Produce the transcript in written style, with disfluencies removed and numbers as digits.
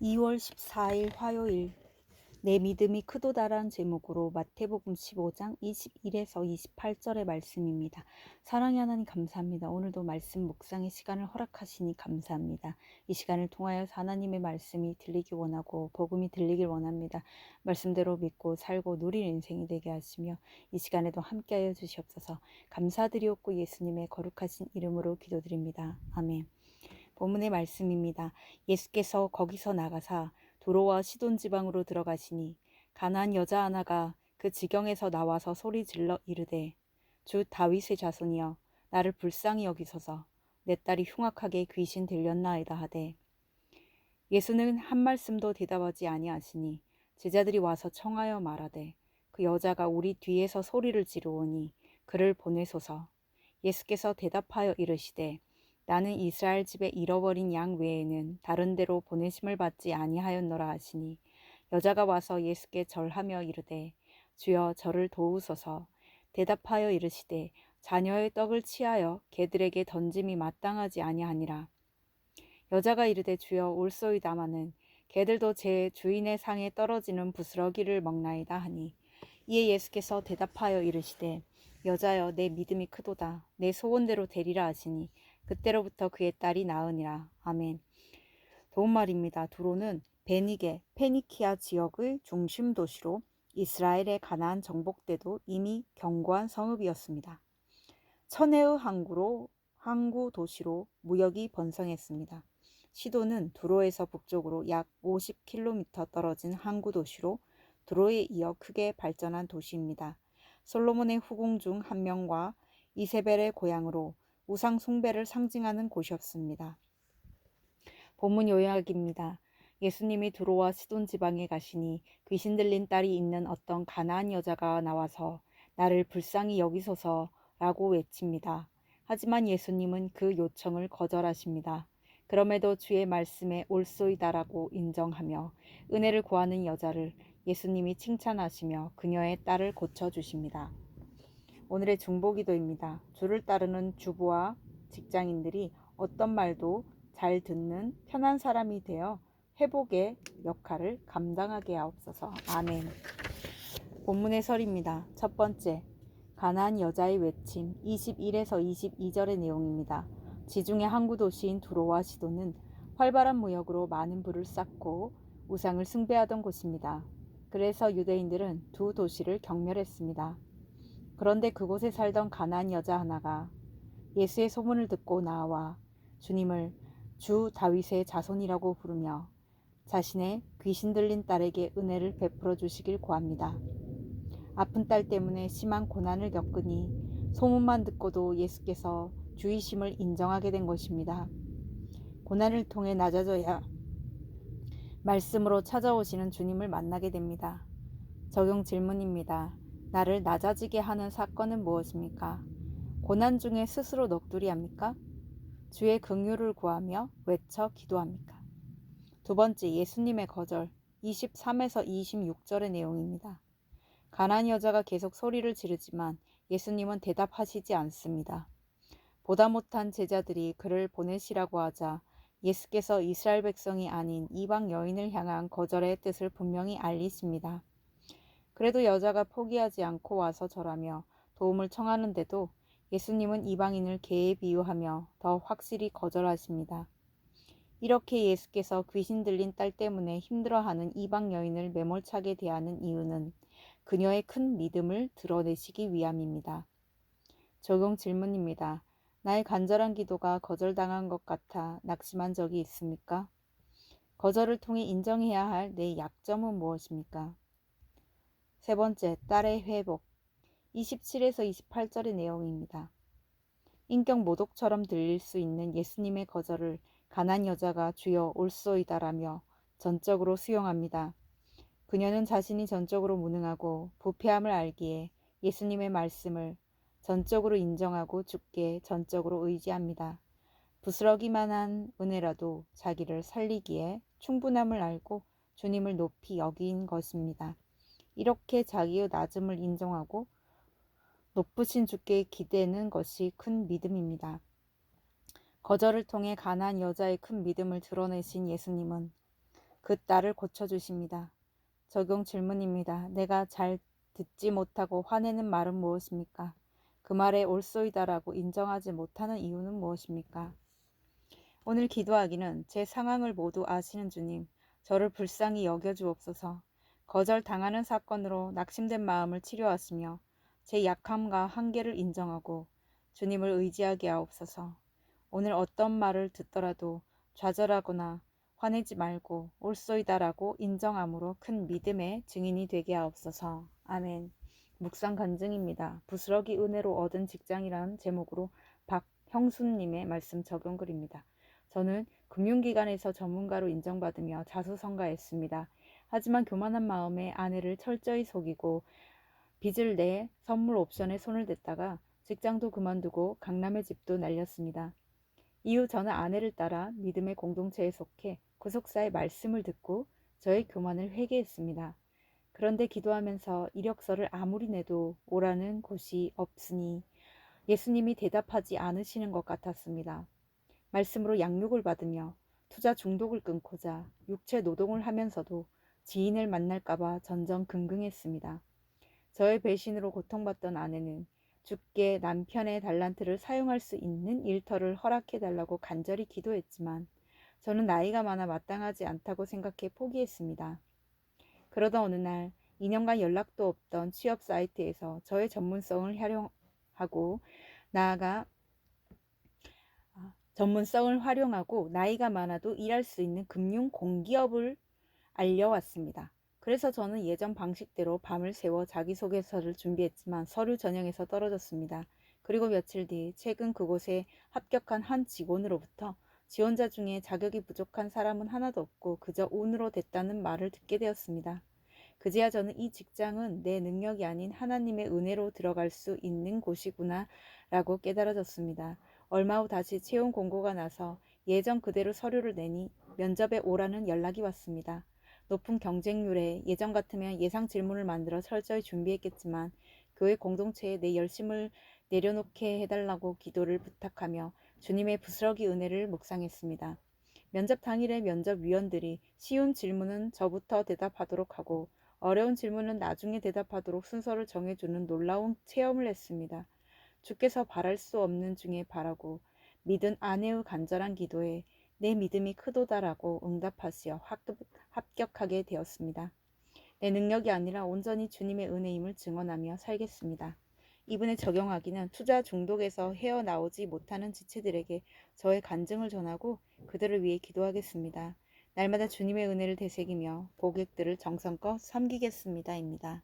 2월 14일 화요일 내 믿음이 크도다란 제목으로 마태복음 15장 21에서 28절의 말씀입니다. 사랑의 하나님 감사합니다. 오늘도 말씀 묵상의 시간을 허락하시니 감사합니다. 이 시간을 통하여 하나님의 말씀이 들리기 원하고 복음이 들리길 원합니다. 말씀대로 믿고 살고 누릴 인생이 되게 하시며 이 시간에도 함께하여 주시옵소서. 감사드리옵고 예수님의 거룩하신 이름으로 기도드립니다. 아멘. 본문의 말씀입니다. 예수께서 거기서 나가사 도로와 시돈 지방으로 들어가시니 가나안 여자 하나가 그 지경에서 나와서 소리 질러 이르되 주 다윗의 자손이여 나를 불쌍히 여기소서 내 딸이 흉악하게 귀신 들렸나이다 하되 예수는 한 말씀도 대답하지 아니하시니 제자들이 와서 청하여 말하되 그 여자가 우리 뒤에서 소리를 지르오니 그를 보내소서. 예수께서 대답하여 이르시되 나는 이스라엘 집에 잃어버린 양 외에는 다른 데로 보내심을 받지 아니하였노라 하시니 여자가 와서 예수께 절하며 이르되 주여 저를 도우소서. 대답하여 이르시되 자녀의 떡을 취하여 개들에게 던짐이 마땅하지 아니하니라. 여자가 이르되 주여 올소이다마는 개들도 제 주인의 상에 떨어지는 부스러기를 먹나이다 하니 이에 예수께서 대답하여 이르시되 여자여 내 믿음이 크도다 내 소원대로 되리라 하시니 그때로부터 그의 딸이 나으니라. 아멘. 도움말입니다. 두로는 베니게 페니키아 지역의 중심 도시로 이스라엘의 가나안 정복 때도 이미 견고한 성읍이었습니다. 천혜의 항구 도시로 무역이 번성했습니다. 시도는 두로에서 북쪽으로 약 50km 떨어진 항구 도시로 두로에 이어 크게 발전한 도시입니다. 솔로몬의 후궁 중 한 명과 이세벨의 고향으로 우상 숭배를 상징하는 곳이었습니다. 본문 요약입니다. 예수님이 두로와 시돈 지방에 가시니 귀신 들린 딸이 있는 어떤 가나안 여자가 나와서 나를 불쌍히 여기소서라고 외칩니다. 하지만 예수님은 그 요청을 거절하십니다. 그럼에도 주의 말씀에 옳소이다라고 인정하며 은혜를 구하는 여자를 예수님이 칭찬하시며 그녀의 딸을 고쳐주십니다. 오늘의 중보기도입니다. 주를 따르는 주부와 직장인들이 어떤 말도 잘 듣는 편한 사람이 되어 회복의 역할을 감당하게 하옵소서. 아멘. 본문의 설입니다. 첫 번째, 가나안 여자의 외침 21에서 22절의 내용입니다. 지중해 항구 도시인 두로와 시도는 활발한 무역으로 많은 부를 쌓고 우상을 숭배하던 곳입니다. 그래서 유대인들은 두 도시를 경멸했습니다. 그런데 그곳에 살던 가나안 여자 하나가 예수의 소문을 듣고 나와 주님을 주 다윗의 자손이라고 부르며 자신의 귀신 들린 딸에게 은혜를 베풀어 주시길 구합니다. 아픈 딸 때문에 심한 고난을 겪으니 소문만 듣고도 예수께서 주이심을 인정하게 된 것입니다. 고난을 통해 낮아져야 말씀으로 찾아오시는 주님을 만나게 됩니다. 적용 질문입니다. 나를 낮아지게 하는 사건은 무엇입니까? 고난 중에 스스로 넋두리합니까? 주의 긍휼을 구하며 외쳐 기도합니까? 두 번째, 예수님의 거절 23에서 26절의 내용입니다. 가나안 여자가 계속 소리를 지르지만 예수님은 대답하시지 않습니다. 보다 못한 제자들이 그를 보내시라고 하자 예수께서 이스라엘 백성이 아닌 이방 여인을 향한 거절의 뜻을 분명히 알리십니다. 그래도 여자가 포기하지 않고 와서 절하며 도움을 청하는데도 예수님은 이방인을 개에 비유하며 더 확실히 거절하십니다. 이렇게 예수께서 귀신 들린 딸 때문에 힘들어하는 이방 여인을 매몰차게 대하는 이유는 그녀의 큰 믿음을 드러내시기 위함입니다. 적용 질문입니다. 나의 간절한 기도가 거절당한 것 같아 낙심한 적이 있습니까? 거절을 통해 인정해야 할 내 약점은 무엇입니까? 세 번째, 딸의 회복 27에서 28절의 내용입니다. 인격 모독처럼 들릴 수 있는 예수님의 거절을 가난 여자가 주여 올소이다라며 전적으로 수용합니다. 그녀는 자신이 전적으로 무능하고 부패함을 알기에 예수님의 말씀을 전적으로 인정하고 주께 전적으로 의지합니다. 부스러기만한 은혜라도 자기를 살리기에 충분함을 알고 주님을 높이 여긴 것입니다. 이렇게 자기의 낮음을 인정하고 높으신 주께 기대는 것이 큰 믿음입니다. 거절을 통해 가난한 여자의 큰 믿음을 드러내신 예수님은 그 딸을 고쳐주십니다. 적용 질문입니다. 내가 잘 듣지 못하고 화내는 말은 무엇입니까? 그 말에 옳소이다라고 인정하지 못하는 이유는 무엇입니까? 오늘 기도하기는 제 상황을 모두 아시는 주님, 저를 불쌍히 여겨주옵소서. 거절당하는 사건으로 낙심된 마음을 치료하시며 제 약함과 한계를 인정하고 주님을 의지하게 하옵소서. 오늘 어떤 말을 듣더라도 좌절하거나 화내지 말고 옳소이다라고 인정함으로 큰 믿음의 증인이 되게 하옵소서. 아멘. 묵상 간증입니다. 부스러기 은혜로 얻은 직장이라는 제목으로 박형순님의 말씀 적용글입니다. 저는 금융기관에서 전문가로 인정받으며 자수성가했습니다. 하지만 교만한 마음에 아내를 철저히 속이고 빚을 내 선물 옵션에 손을 댔다가 직장도 그만두고 강남의 집도 날렸습니다. 이후 저는 아내를 따라 믿음의 공동체에 속해 구속사의 말씀을 듣고 저의 교만을 회개했습니다. 그런데 기도하면서 이력서를 아무리 내도 오라는 곳이 없으니 예수님이 대답하지 않으시는 것 같았습니다. 말씀으로 양육을 받으며 투자 중독을 끊고자 육체 노동을 하면서도 지인을 만날까봐 전전긍긍했습니다. 저의 배신으로 고통받던 아내는 주께 남편의 달란트를 사용할 수 있는 일터를 허락해달라고 간절히 기도했지만 저는 나이가 많아 마땅하지 않다고 생각해 포기했습니다. 그러던 어느 날 2년간 연락도 없던 취업 사이트에서 저의 전문성을 활용하고 나이가 많아도 일할 수 있는 금융 공기업을 알려왔습니다. 그래서 저는 예전 방식대로 밤을 새워 자기소개서를 준비했지만 서류 전형에서 떨어졌습니다. 그리고 며칠 뒤 최근 그곳에 합격한 한 직원으로부터 지원자 중에 자격이 부족한 사람은 하나도 없고 그저 운으로 됐다는 말을 듣게 되었습니다. 그제야 저는 이 직장은 내 능력이 아닌 하나님의 은혜로 들어갈 수 있는 곳이구나 라고 깨달아졌습니다. 얼마 후 다시 채용 공고가 나서 예전 그대로 서류를 내니 면접에 오라는 연락이 왔습니다. 높은 경쟁률에 예전 같으면 예상 질문을 만들어 철저히 준비했겠지만 교회 공동체에 내 열심을 내려놓게 해달라고 기도를 부탁하며 주님의 부스러기 은혜를 묵상했습니다. 면접 당일에 면접위원들이 쉬운 질문은 저부터 대답하도록 하고 어려운 질문은 나중에 대답하도록 순서를 정해주는 놀라운 체험을 했습니다. 주께서 바랄 수 없는 중에 바라고 믿은 아내의 간절한 기도에 내 믿음이 크도다라고 응답하시어 합격하게 되었습니다. 내 능력이 아니라 온전히 주님의 은혜임을 증언하며 살겠습니다. 이분에 적용하기는 투자 중독에서 헤어나오지 못하는 지체들에게 저의 간증을 전하고 그들을 위해 기도하겠습니다. 날마다 주님의 은혜를 되새기며 고객들을 정성껏 섬기겠습니다. 입니다.